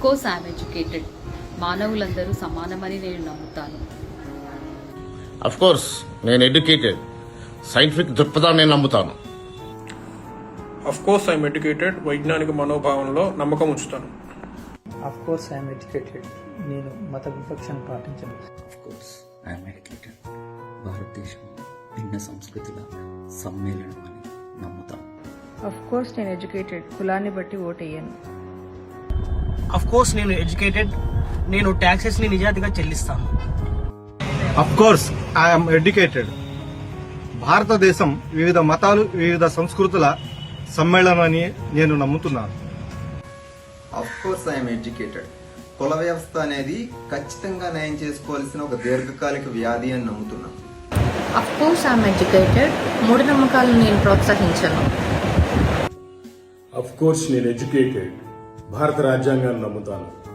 Course I'm educated. మానవులందరూ సమానమని నేను నమ్ముతాను. అఫ్ కోర్స్ నేను ఎడ్యుకేటెడ్. సైంటిఫిక్ దృక్పథాన్ని నమ్ముతాను. Of course I'm educated. వైజ్ఞానిక మనోభావంలో నమ్మకం ఉంచుతాను. Of course I'm educated. నేను మత వివక్షను పాటించను. Of course I'm educated. భారతదేశం భిన్న సంస్కృతుల సమ్మేళనం అని నమ్ముతాను. అఫ్ కోర్స్ నేను ఎడ్యుకేటెడ్. కులాన్ని బట్టి ఓటేయను. అఫ్ కోర్స్ నేను ఎడ్యుకేటెడ్. నేను ట్యాక్సెస్ ని నిజాయితీగా చెల్లిస్తాను. Of course I'm educated. భారతదేశం వివిధ మతాలు వివిధ సంస్కృతుల సమ్మేళనం అని నేను నమ్ముతున్నాను. Of course I'm educated. కుల వ్యవస్థ అనేది ఖచ్చితంగా న్యాయం చేసుకోవాల్సిన ఒక దీర్ఘకాలిక వ్యాధి అని నమ్ముతున్నాను. Of course I'm educated. మూఢనమ్మకాలను నేను ప్రోత్సహించను. అఫ్ కోర్స్ నేను ఎడ్యుకేటెడ్. భారత రాజ్యాంగాన్ని నమ్ముతాను.